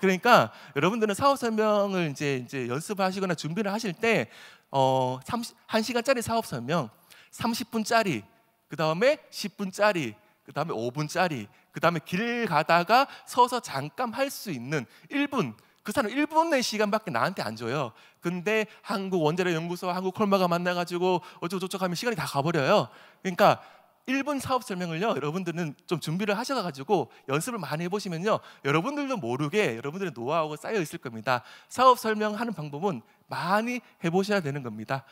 그러니까 여러분들은 사업 설명을 이제 연습하시거나 준비를 하실 때 1시간짜리 사업 설명, 30분짜리, 그 다음에 10분짜리, 그 다음에 5분짜리, 그 다음에 길 가다가 서서 잠깐 할 수 있는 1분. 그 사람 1분의 시간밖에 나한테 안 줘요. 근데 한국 원자력 연구소, 한국 콜마가 만나가지고 어쩌고저쩌고 하면 시간이 다 가버려요. 그러니까 1분 사업 설명을요 여러분들은 좀 준비를 하셔가지고 연습을 많이 해보시면요 여러분들도 모르게 여러분들의 노하우가 쌓여 있을 겁니다. 사업 설명하는 방법은 많이 해보셔야 되는 겁니다.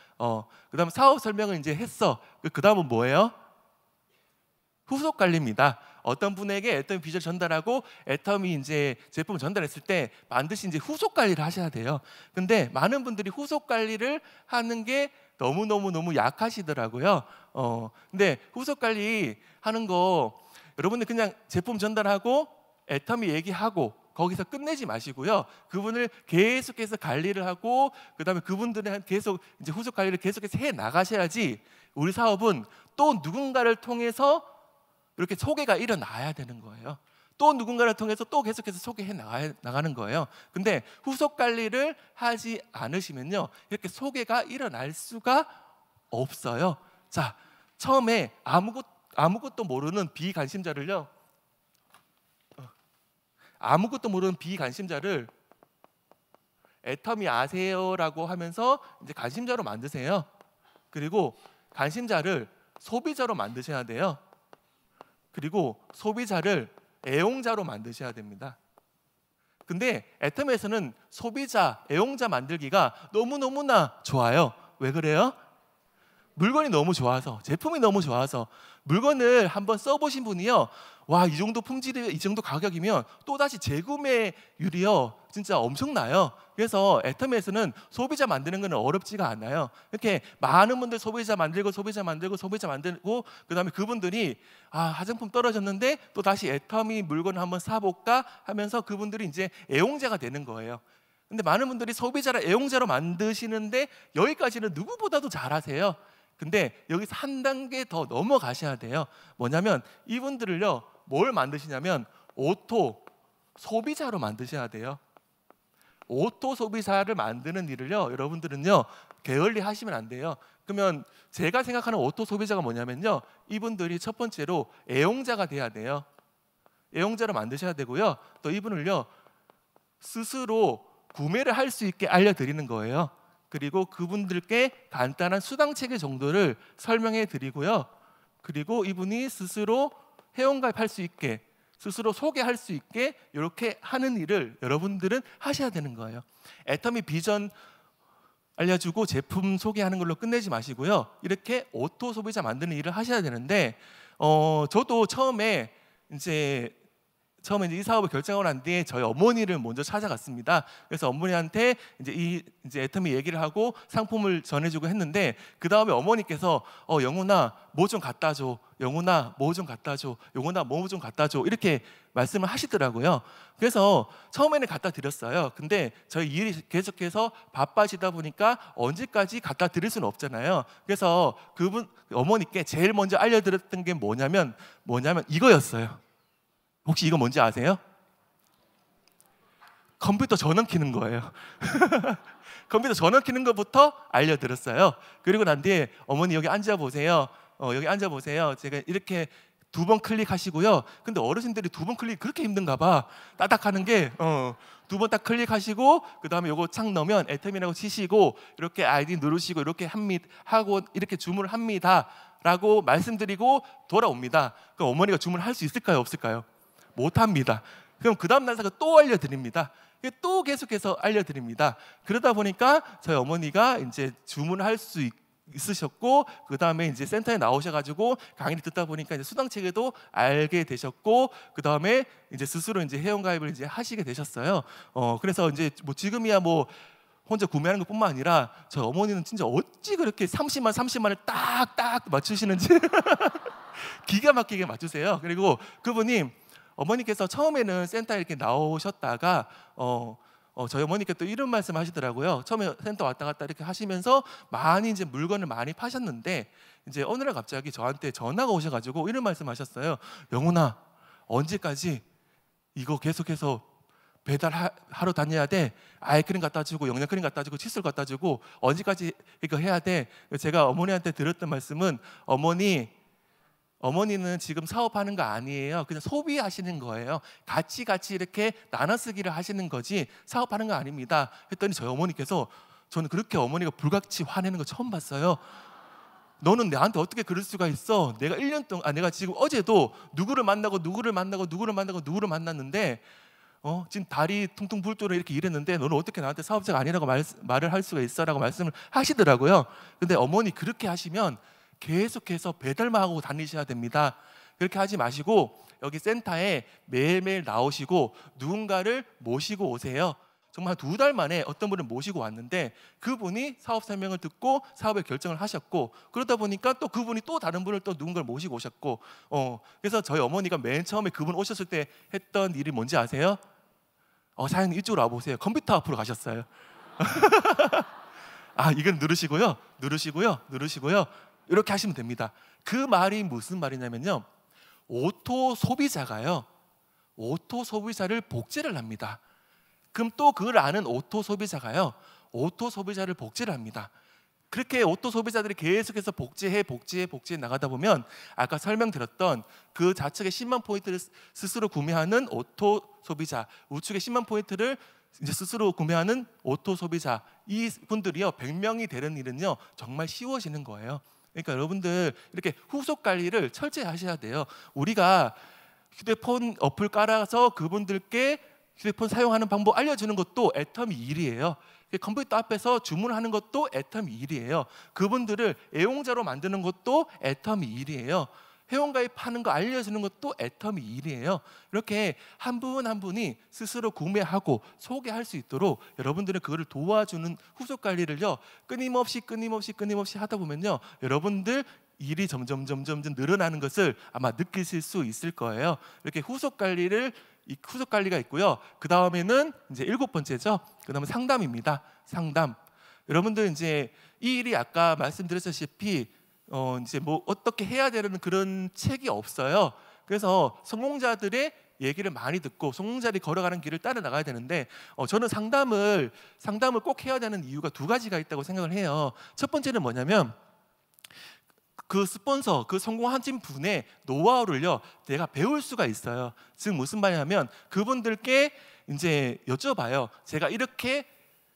그다음 사업 설명을 이제 했어. 그 다음은 뭐예요? 후속 관리입니다. 어떤 분에게 애터미 비전을 전달하고 애터미 이제 제품을 전달했을 때 반드시 이제 후속 관리를 하셔야 돼요. 근데 많은 분들이 후속 관리를 하는 게 너무 약하시더라고요. 근데 후속 관리 하는 거 여러분들 그냥 제품 전달하고 애터미 얘기하고 거기서 끝내지 마시고요. 그분을 계속해서 관리를 하고 그다음에 그분들의 계속 이제 후속 관리를 계속해서 해 나가셔야지 우리 사업은 또 누군가를 통해서 이렇게 소개가 일어나야 되는 거예요. 또 누군가를 통해서 또 계속해서 소개해 나가는 거예요. 근데 후속 관리를 하지 않으시면요 이렇게 소개가 일어날 수가 없어요. 자, 처음에 아무것도 모르는 비관심자를 애터미 아세요라고 하면서 이제 관심자로 만드세요. 그리고 관심자를 소비자로 만드셔야 돼요. 그리고 소비자를 애용자로 만드셔야 됩니다. 근데 애터미에서는 소비자, 애용자 만들기가 너무나 좋아요. 왜 그래요? 물건이 너무 좋아서, 제품이 너무 좋아서. 물건을 한번 써보신 분이요 와, 이 정도 품질이 이 정도 가격이면 또다시 재구매율이요 진짜 엄청나요. 그래서 애터미에서는 소비자 만드는 건 어렵지가 않아요. 이렇게 많은 분들 소비자 만들고 그 다음에 그분들이 화장품 떨어졌는데 또 다시 애터미 물건을 한번 사볼까 하면서 그분들이 이제 애용자가 되는 거예요. 근데 많은 분들이 소비자를 애용자로 만드시는데 여기까지는 누구보다도 잘하세요. 근데 여기서 한 단계 더 넘어가셔야 돼요. 뭐냐면 이분들을요 뭘 만드시냐면 오토 소비자로 만드셔야 돼요. 오토 소비자를 만드는 일을요 여러분들은요 게을리 하시면 안 돼요. 그러면 제가 생각하는 오토 소비자가 뭐냐면요 이분들이 첫 번째로 애용자가 돼야 돼요. 애용자로 만드셔야 되고요. 또 이분을요 스스로 구매를 할 수 있게 알려드리는 거예요. 그리고 그분들께 간단한 수당 체계 정도를 설명해 드리고요. 그리고 이분이 스스로 회원가입할 수 있게, 스스로 소개할 수 있게 이렇게 하는 일을 여러분들은 하셔야 되는 거예요. 애터미 비전 알려주고 제품 소개하는 걸로 끝내지 마시고요. 이렇게 오토 소비자 만드는 일을 하셔야 되는데, 저도 처음에 이제 이 사업을 결정하고 난 뒤에 저희 어머니를 먼저 찾아갔습니다. 그래서 어머니한테 이제 애터미 얘기를 하고 상품을 전해주고 했는데, 그 다음에 어머니께서 영훈아 뭐 좀 갖다 줘, 영훈아 뭐 좀 갖다 줘, 영훈아 뭐 좀 갖다 줘, 이렇게 말씀을 하시더라고요. 그래서 처음에는 갖다 드렸어요. 근데 저희 일이 계속해서 바빠지다 보니까 언제까지 갖다 드릴 수는 없잖아요. 그래서 그분 어머니께 제일 먼저 알려드렸던 게 뭐냐면 이거였어요. 혹시 이거 뭔지 아세요? 컴퓨터 전원 켜는 거예요. 컴퓨터 전원 켜는 것부터 알려드렸어요. 그리고 난 뒤에 어머니 여기 앉아보세요. 여기 앉아보세요. 제가 이렇게 2번 클릭하시고요. 근데 어르신들이 2번 클릭 그렇게 힘든가 봐. 따닥하는 게 2번 딱 클릭하시고, 그 다음에 요거 창 넣으면 애터미라고 치시고 이렇게 아이디 누르시고 이렇게 하고 이렇게 주문을 합니다 라고 말씀드리고 돌아옵니다. 그럼 어머니가 주문할 수 있을까요, 없을까요? 못합니다. 그럼 그 다음 날짜가 또 알려드립니다. 또 계속해서 알려드립니다. 그러다 보니까 저희 어머니가 이제 주문을 할 수 있으셨고, 그 다음에 이제 센터에 나오셔가지고 강의를 듣다 보니까 이제 수당 체계도 알게 되셨고, 그 다음에 이제 스스로 이제 회원가입을 이제 하시게 되셨어요. 그래서 이제 뭐 지금이야 뭐 혼자 구매하는 것뿐만 아니라 저희 어머니는 진짜 어찌 그렇게 30만을 딱딱 맞추시는지 기가 막히게 맞추세요. 그리고 그분이 어머니께서 처음에는 센터에 이렇게 나오셨다가 저희 어머니께 또 이런 말씀 하시더라고요. 처음에 센터 왔다 갔다 이렇게 하시면서 많이 이제 물건을 많이 파셨는데, 이제 어느 날 갑자기 저한테 전화가 오셔가지고 이런 말씀 하셨어요. 영훈아, 언제까지 이거 계속해서 배달하러 다녀야 돼? 아이크림 갖다 주고 영양크림 갖다 주고 칫솔 갖다 주고 언제까지 이거 해야 돼? 제가 어머니한테 들었던 말씀은, 어머니는 지금 사업하는 거 아니에요. 그냥 소비하시는 거예요. 같이 이렇게 나눠 쓰기를 하시는 거지 사업하는 거 아닙니다. 했더니 저희 어머니께서, 저는 그렇게 어머니가 불같이 화내는 거 처음 봤어요. 너는 나한테 어떻게 그럴 수가 있어? 내가 1년 동안, 내가 지금 어제도 누구를 만났는데 지금 다리 퉁퉁 불도로 이렇게 일했는데 너는 어떻게 나한테 사업자가 아니라고 말을 할 수가 있어? 라고 말씀을 하시더라고요. 근데 어머니 그렇게 하시면 계속해서 배달만 하고 다니셔야 됩니다. 그렇게 하지 마시고 여기 센터에 매일매일 나오시고 누군가를 모시고 오세요. 정말 2달 만에 어떤 분을 모시고 왔는데, 그분이 사업 설명을 듣고 사업의 결정을 하셨고, 그러다 보니까 또 그분이 또 다른 분을 또 누군가를 모시고 오셨고, 그래서 저희 어머니가 맨 처음에 그분 오셨을 때 했던 일이 뭔지 아세요? 사장님 이쪽으로 와보세요. 컴퓨터 앞으로 가셨어요. 이건 누르시고요. 이렇게 하시면 됩니다. 그 말이 무슨 말이냐면요, 오토 소비자를 복제를 합니다. 그럼 또 그걸 아는 오토 소비자를 복제를 합니다. 그렇게 오토 소비자들이 계속해서 복제해 나가다 보면, 아까 설명드렸던 그 좌측에 10만 포인트를 스스로 구매하는 오토 소비자, 우측에 10만 포인트를 이제 스스로 구매하는 오토 소비자, 이 분들이요 100명이 되는 일은요 정말 쉬워지는 거예요. 그러니까 여러분들 이렇게 후속 관리를 철저히 하셔야 돼요. 우리가 휴대폰 어플 깔아서 그분들께 휴대폰 사용하는 방법 알려주는 것도 애터미 일이에요. 컴퓨터 앞에서 주문하는 것도 애터미 일이에요. 그분들을 애용자로 만드는 것도 애터미 일이에요. 회원가입하는 거 알려주는 것도 애터미 일이에요. 이렇게 한 분 한 분이 스스로 구매하고 소개할 수 있도록 여러분들은 그거를 도와주는 후속 관리를요 끊임없이 하다 보면요 여러분들 일이 점점 늘어나는 것을 아마 느끼실 수 있을 거예요. 이렇게 후속 관리가 있고요. 그 다음에는 이제 7번째죠. 그 다음은 상담입니다. 상담. 여러분들 이제 이 일이 아까 말씀드렸다시피 이제 뭐 어떻게 해야 되는 그런 책이 없어요. 그래서 성공자들의 얘기를 많이 듣고 성공자들이 걸어가는 길을 따라 나가야 되는데, 저는 상담을 꼭 해야 되는 이유가 2가지가 있다고 생각을 해요. 첫 번째는 뭐냐면, 그 스폰서, 그 성공하신 분의 노하우를요 내가 배울 수가 있어요. 즉 무슨 말이냐면, 그분들께 이제 여쭤봐요. 제가 이렇게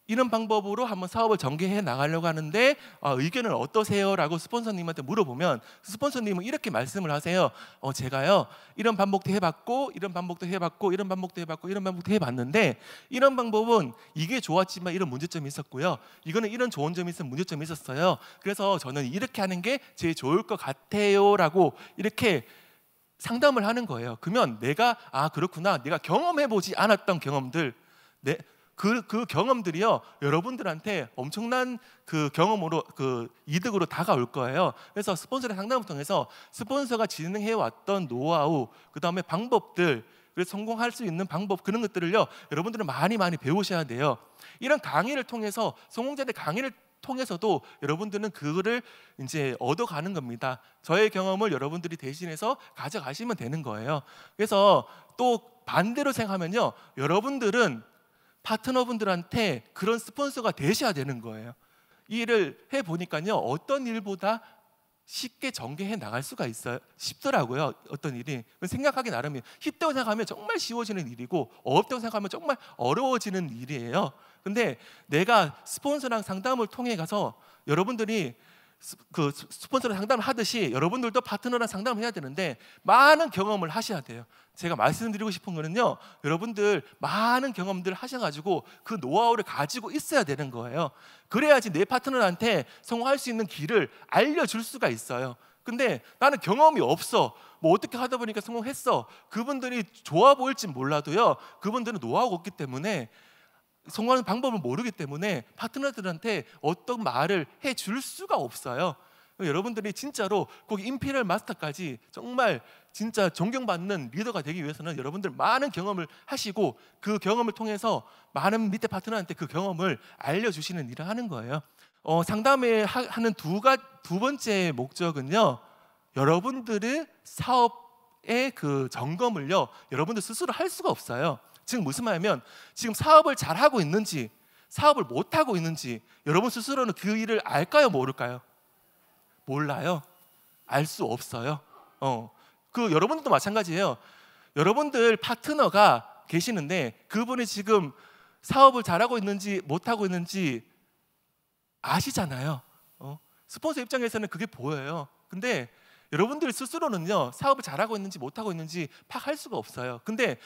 이런 방법으로 한번 사업을 전개해 나가려고 하는데 의견은 어떠세요? 라고 스폰서님한테 물어보면 스폰서님은 이렇게 말씀을 하세요. 제가요 이런 방법도 해봤고 이런 방법도 해봤고 이런 방법도 해봤고 이런 방법도 해봤는데 이런 방법은 이게 좋았지만 이런 문제점이 있었고요, 이거는 이런 좋은 점이 있어서 문제점이 있었어요. 그래서 저는 이렇게 하는 게 제일 좋을 것 같아요 라고 이렇게 상담을 하는 거예요. 그러면 내가 그렇구나, 내가 경험해보지 않았던 경험들, 그 경험들이요 여러분들한테 엄청난 그 경험으로 그 이득으로 다가올 거예요. 그래서 스폰서의 상담을 통해서 스폰서가 진행해 왔던 노하우, 그 다음에 방법들, 그래서 성공할 수 있는 방법, 그런 것들을요 여러분들은 많이 배우셔야 돼요. 이런 강의를 통해서, 성공자들 강의를 통해서도 여러분들은 그거를 이제 얻어가는 겁니다. 저의 경험을 여러분들이 대신해서 가져가시면 되는 거예요. 그래서 또 반대로 생각하면요, 여러분들은 파트너분들한테 그런 스폰서가 되셔야 되는 거예요. 이 일을 해보니까요 어떤 일보다 쉽게 전개해 나갈 수가 있어요. 쉽더라고요. 어떤 일이 생각하기 나름이에요. 쉽다고 생각하면 정말 쉬워지는 일이고 어렵다고 생각하면 정말 어려워지는 일이에요. 근데 내가 스폰서랑 상담을 통해 가서 여러분들이 그 스폰서랑 상담을 하듯이 여러분들도 파트너랑 상담을 해야 되는데 많은 경험을 하셔야 돼요. 제가 말씀드리고 싶은 거는요, 여러분들 많은 경험들 하셔가지고 그 노하우를 가지고 있어야 되는 거예요. 그래야지 내 파트너한테 성공할 수 있는 길을 알려줄 수가 있어요. 근데 나는 경험이 없어, 뭐 어떻게 하다 보니까 성공했어, 그분들이 좋아 보일진 몰라도요 그분들은 노하우가 없기 때문에, 성공하는 방법을 모르기 때문에 파트너들한테 어떤 말을 해줄 수가 없어요. 여러분들이 진짜로 꼭 임피리얼 마스터까지 정말 진짜 존경받는 리더가 되기 위해서는 여러분들 많은 경험을 하시고 그 경험을 통해서 많은 밑에 파트너한테 그 경험을 알려주시는 일을 하는 거예요. 상담에 하는 두 번째 목적은요, 여러분들의 사업의 그 점검을요 여러분들 스스로 할 수가 없어요. 지금 무슨 말이냐면 지금 사업을 잘하고 있는지 사업을 못하고 있는지 여러분 스스로는 그 일을 알까요, 모를까요? 몰라요. 알 수 없어요. 그 여러분들도 마찬가지예요. 여러분들 파트너가 계시는데 그분이 지금 사업을 잘하고 있는지 못하고 있는지 아시잖아요. 스폰서 입장에서는 그게 보여요. 근데 여러분들 스스로는요 사업을 잘하고 있는지 못하고 있는지 파악할 수가 없어요. 근데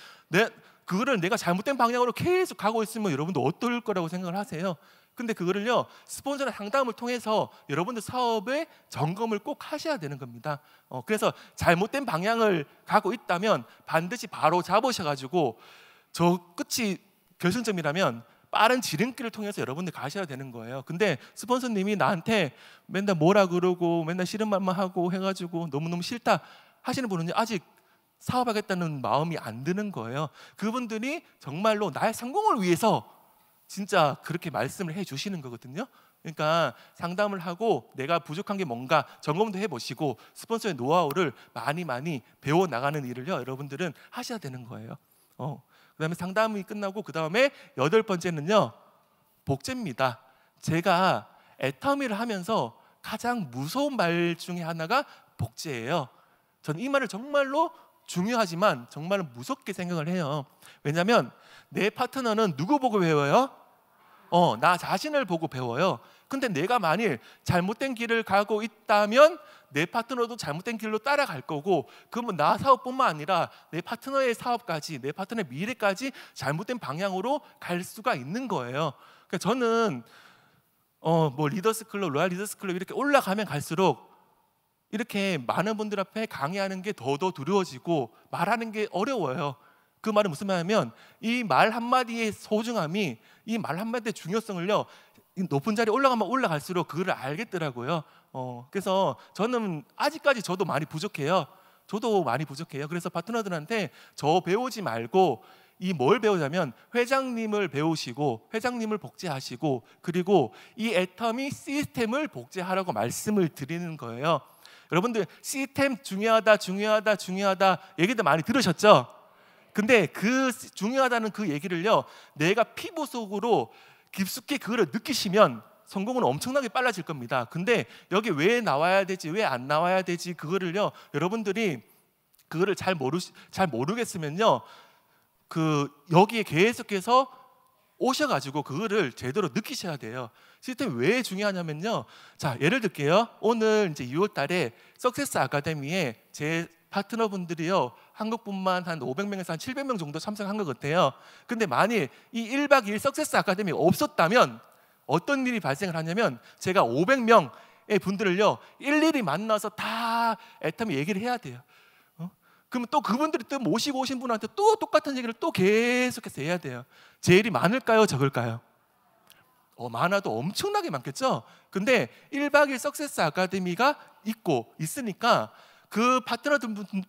그거를 내가 잘못된 방향으로 계속 가고 있으면 여러분도 어떨 거라고 생각을 하세요? 근데 그거를요 스폰서나 상담을 통해서 여러분들 사업의 점검을 꼭 하셔야 되는 겁니다. 그래서 잘못된 방향을 가고 있다면 반드시 바로 잡으셔가지고 저 끝이 결승점이라면 빠른 지름길을 통해서 여러분들 가셔야 되는 거예요. 근데 스폰서님이 나한테 맨날 뭐라 그러고 맨날 싫은 말만 하고 해가지고 너무너무 싫다 하시는 분은요 아직 사업하겠다는 마음이 안 드는 거예요. 그분들이 정말로 나의 성공을 위해서 진짜 그렇게 말씀을 해주시는 거거든요. 그러니까 상담을 하고 내가 부족한 게 뭔가 점검도 해보시고 스폰서의 노하우를 많이 배워나가는 일을요 여러분들은 하셔야 되는 거예요. 그 다음에 상담이 끝나고 그 다음에 8번째는요 복제입니다. 제가 애터미를 하면서 가장 무서운 말 중에 하나가 복제예요. 저는 이 말을 정말로 중요하지만 정말 무섭게 생각을 해요. 왜냐하면 내 파트너는 누구 보고 배워요? 나 자신을 보고 배워요. 근데 내가 만일 잘못된 길을 가고 있다면 내 파트너도 잘못된 길로 따라갈 거고, 그러면 나 사업뿐만 아니라 내 파트너의 사업까지, 내 파트너의 미래까지 잘못된 방향으로 갈 수가 있는 거예요. 그러니까 저는 뭐 리더스 클럽, 로얄 리더스 클럽 이렇게 올라가면 갈수록 이렇게 많은 분들 앞에 강의하는 게 더 두려워지고 말하는 게 어려워요. 그 말은 무슨 말이냐면 이 말 한마디의 소중함이, 이 말 한마디의 중요성을요 높은 자리에 올라가면 올라갈수록 그걸 알겠더라고요. 그래서 저는 아직까지 저도 많이 부족해요. 그래서 파트너들한테 저 배우지 말고 이 뭘 배우자면 회장님을 배우시고 회장님을 복제하시고 그리고 이 애터미 시스템을 복제하라고 말씀을 드리는 거예요. 여러분들 시스템 중요하다 얘기도 많이 들으셨죠? 근데 그 중요하다는 그 얘기를요 내가 피부 속으로 깊숙이 그거를 느끼시면 성공은 엄청나게 빨라질 겁니다. 근데 여기 왜 나와야 되지, 왜 안 나와야 되지, 그거를요 여러분들이 그거를 잘 모르겠으면요 그 여기에 계속해서 오셔가지고 그거를 제대로 느끼셔야 돼요. 시스템이 왜 중요하냐면요. 자, 예를 들게요. 오늘 이제 6월 달에 석세스 아카데미에 제 파트너분들이요, 한국분만 한 500명에서 한 700명 정도 참석한 것 같아요. 근데 만일 이 1박 2일 석세스 아카데미가 없었다면 어떤 일이 발생을 하냐면, 제가 500명의 분들을요 일일이 만나서 다 애터미 얘기를 해야 돼요. 그러면 또 그분들이 또 모시고 오신 분한테 또 똑같은 얘기를 또 계속해서 해야 돼요. 제 일이 많을까요, 적을까요? 많아도 엄청나게 많겠죠. 근데 1박 2일 석세스 아카데미가 있으니까 그 파트너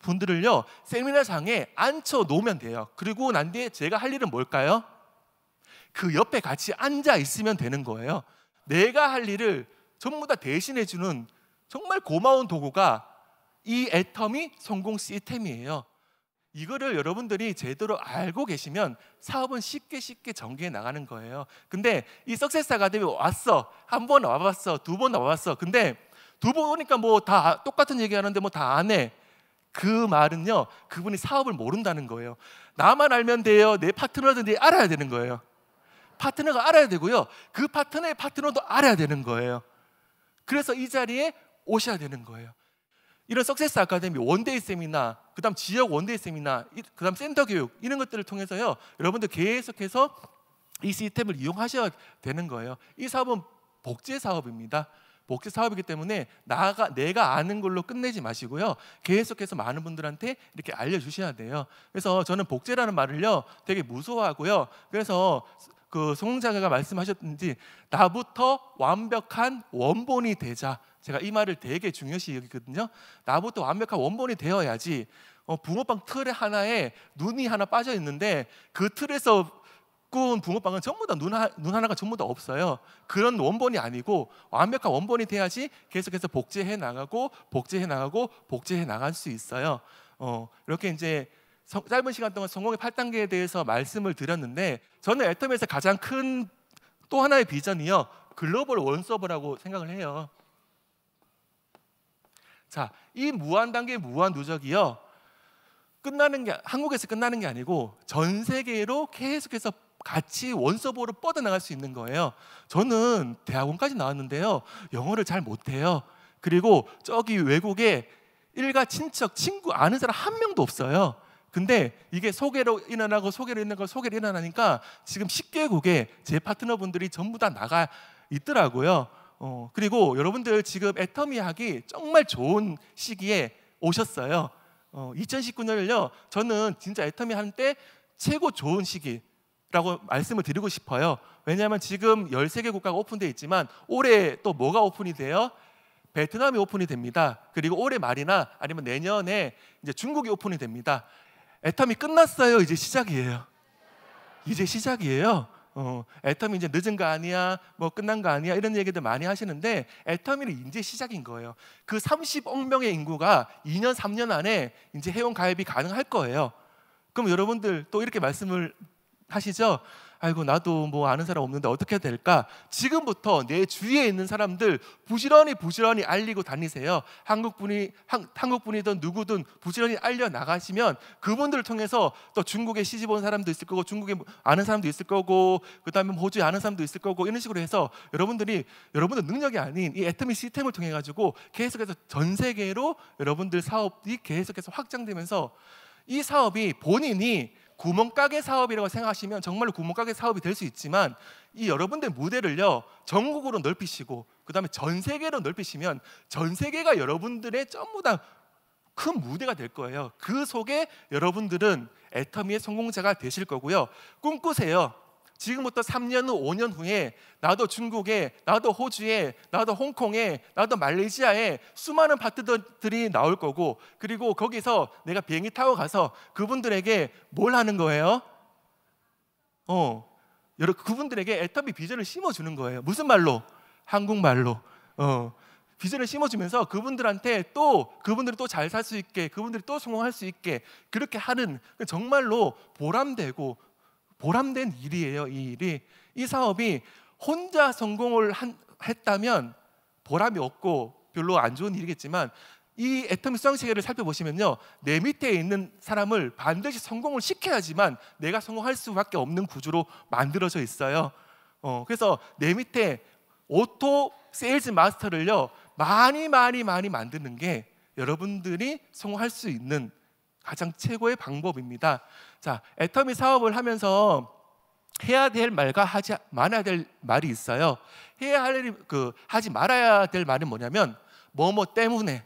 분들을요 세미나장에 앉혀 놓으면 돼요. 그리고 난 뒤에 제가 할 일은 뭘까요? 그 옆에 같이 앉아 있으면 되는 거예요. 내가 할 일을 전부 다 대신해 주는 정말 고마운 도구가 이 애터미 성공 시스템이에요. 이거를 여러분들이 제대로 알고 계시면 사업은 쉽게 전개해 나가는 거예요. 근데 이 석세스 아카데미 왔어, 한 번 와봤어, 두 번 와봤어. 근데 두 번 오니까 뭐 다 똑같은 얘기하는데 뭐 다 안 해. 그 말은요, 그분이 사업을 모른다는 거예요. 나만 알면 돼요. 내 파트너들이 알아야 되는 거예요. 파트너가 알아야 되고요, 그 파트너의 파트너도 알아야 되는 거예요. 그래서 이 자리에 오셔야 되는 거예요. 이런 석세스 아카데미 원데이 세미나, 그다음 지역 원데이 세미나, 그다음 센터 교육, 이런 것들을 통해서요 여러분들 계속해서 이 시스템을 이용하셔야 되는 거예요. 이 사업은 복제 사업입니다. 복제 사업이기 때문에 내가 아는 걸로 끝내지 마시고요, 계속해서 많은 분들한테 이렇게 알려주셔야 돼요. 그래서 저는 복제라는 말을요 되게 무서워하고요. 그래서 그 송자가 말씀하셨든지 나부터 완벽한 원본이 되자, 제가 이 말을 되게 중요시 여기거든요. 나부터 완벽한 원본이 되어야지. 붕어빵 틀에 하나에 눈이 하나 빠져 있는데 그 틀에서 구운 붕어빵은 전부 다 눈 하나가 전부 다 없어요. 그런 원본이 아니고 완벽한 원본이 돼야지 계속해서 복제해 나가고 복제해 나갈 수 있어요. 이렇게 이제 짧은 시간 동안 성공의 8단계에 대해서 말씀을 드렸는데, 저는 애터미에서 가장 큰 또 하나의 비전이요 글로벌 원서버라고 생각을 해요. 자, 이 무한 단계 무한 누적이요 한국에서 끝나는 게 아니고 전 세계로 계속해서 같이 원서버로 뻗어나갈 수 있는 거예요. 저는 대학원까지 나왔는데요 영어를 잘 못해요. 그리고 저기 외국에 일가 친척 친구 아는 사람 한 명도 없어요. 근데 이게 소개로 일어나니까 지금 10개국에 제 파트너분들이 전부 다 나가 있더라고요. 그리고 여러분들 지금 애터미 하기 정말 좋은 시기에 오셨어요. 2019년을요 저는 진짜 애터미 하는 때 최고 좋은 시기라고 말씀을 드리고 싶어요. 왜냐하면 지금 13개 국가가 오픈되어 있지만 올해 또 뭐가 오픈이 돼요? 베트남이 오픈이 됩니다. 그리고 올해 말이나 아니면 내년에 이제 중국이 오픈이 됩니다. 애터미 끝났어요. 이제 시작이에요. 애터미 이제 늦은 거 아니야, 뭐 끝난 거 아니야, 이런 얘기들 많이 하시는데 애터미는 이제 시작인 거예요. 그 30억 명의 인구가 2년 3년 안에 이제 회원 가입이 가능할 거예요. 그럼 여러분들 또 이렇게 말씀을 하시죠. 아이고 나도 뭐 아는 사람 없는데 어떻게 해야 될까? 지금부터 내 주위에 있는 사람들 부지런히 알리고 다니세요. 한국분이든 누구든 부지런히 알려 나가시면 그분들을 통해서 또 중국에 시집 온 사람도 있을 거고, 중국에 아는 사람도 있을 거고, 그다음에 호주에 아는 사람도 있을 거고, 이런 식으로 해서 여러분들 능력이 아닌 이 애터미 시스템을 통해 가지고 계속해서 전 세계로 여러분들 사업이 계속해서 확장되면서 이 사업이 본인이 구멍가게 사업이라고 생각하시면 정말로 구멍가게 사업이 될 수 있지만, 이 여러분들 무대를요 전국으로 넓히시고 그다음에 전 세계로 넓히시면 전 세계가 여러분들의 전부 다 큰 무대가 될 거예요. 그 속에 여러분들은 애터미의 성공자가 되실 거고요. 꿈꾸세요. 지금부터 3년 후, 5년 후에 나도 중국에, 나도 호주에, 나도 홍콩에, 나도 말레이시아에 수많은 파트너들이 나올 거고, 그리고 거기서 내가 비행기 타고 가서 그분들에게 뭘 하는 거예요? 그분들에게 애터미 비전을 심어주는 거예요. 무슨 말로? 한국말로. 비전을 심어주면서 그분들한테 그분들이 또 잘 살 수 있게, 그분들이 또 성공할 수 있게 그렇게 하는, 정말로 보람된 일이에요. 이 일이, 이 사업이 혼자 성공을 했다면 보람이 없고 별로 안 좋은 일이겠지만, 이 애터미 수학 체계를 살펴보시면요, 내 밑에 있는 사람을 반드시 성공을 시켜야지만 내가 성공할 수밖에 없는 구조로 만들어져 있어요. 그래서 내 밑에 오토 세일즈 마스터를요 많이 만드는 게 여러분들이 성공할 수 있는 가장 최고의 방법입니다. 자, 애터미 사업을 하면서 해야 될 말과 하지 말아야 될 말이 있어요. 하지 말아야 될 말은 뭐냐면 뭐뭐 때문에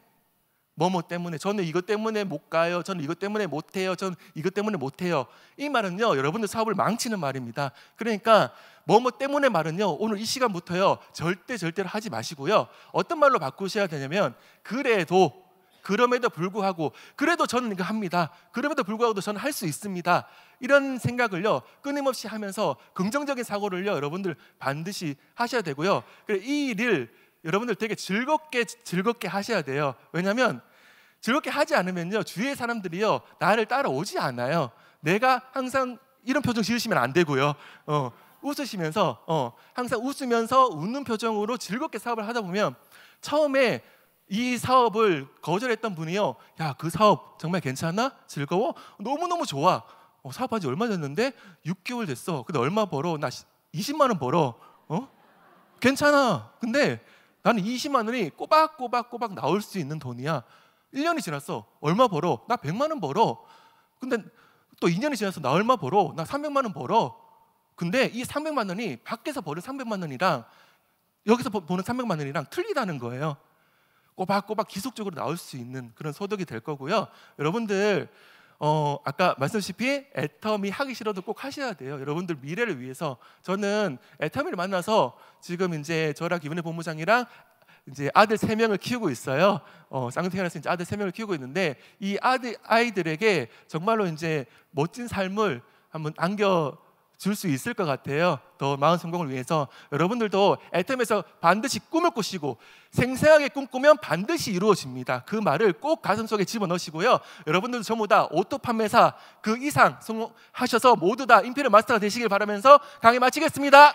저는 이것 때문에 못 가요. 저는 이것 때문에 못 해요. 저는 이것 때문에 못 해요. 이 말은요, 여러분들 사업을 망치는 말입니다. 그러니까 뭐뭐 때문에 말은요, 오늘 이 시간부터요, 절대로 하지 마시고요. 어떤 말로 바꾸셔야 되냐면 그럼에도 불구하고 그래도 저는 이거 합니다. 그럼에도 불구하고 저는 할 수 있습니다. 이런 생각을요 끊임없이 하면서 긍정적인 사고를요 여러분들 반드시 하셔야 되고요. 이 일을 여러분들 되게 즐겁게 하셔야 돼요. 왜냐하면 즐겁게 하지 않으면요 주위의 사람들이요 나를 따라오지 않아요. 내가 항상 이런 표정 지으시면 안 되고요. 웃으시면서 항상 웃으면서 웃는 표정으로 즐겁게 사업을 하다 보면 처음에 이 사업을 거절했던 분이요, 야, 그 사업 정말 괜찮아? 즐거워? 너무너무 좋아. 사업한 지 얼마 됐는데? 6개월 됐어. 근데 얼마 벌어? 나 20만 원 벌어. 괜찮아. 근데 나는 20만 원이 꼬박꼬박 나올 수 있는 돈이야. 1년이 지났어. 얼마 벌어? 나 100만 원 벌어. 근데 또 2년이 지나서 나 얼마 벌어? 나 300만 원 벌어. 근데 이 300만 원이 밖에서 버는 300만 원이랑 여기서 보는 300만 원이랑 틀리다는 거예요. 꼬박꼬박 지속적으로 나올 수 있는 그런 소득이 될 거고요. 여러분들 아까 말씀드렸다시피 애터미 하기 싫어도 꼭 하셔야 돼요. 여러분들 미래를 위해서. 저는 애터미를 만나서 지금 이제 저랑 김은혜 본부장이랑 이제 아들 3명을 키우고 있어요. 쌍둥이라서 이제 아들 3명을 키우고 있는데 이 아이들에게 정말로 이제 멋진 삶을 한번 줄 수 있을 것 같아요. 더 나은 성공을 위해서 여러분들도 애터미에서 반드시 꿈을 꾸시고 생생하게 꿈꾸면 반드시 이루어집니다. 그 말을 꼭 가슴속에 집어넣으시고요. 여러분들도 전부 다 오토 판매사 그 이상 성공하셔서 모두 다 인피니트 마스터가 되시길 바라면서 강의 마치겠습니다.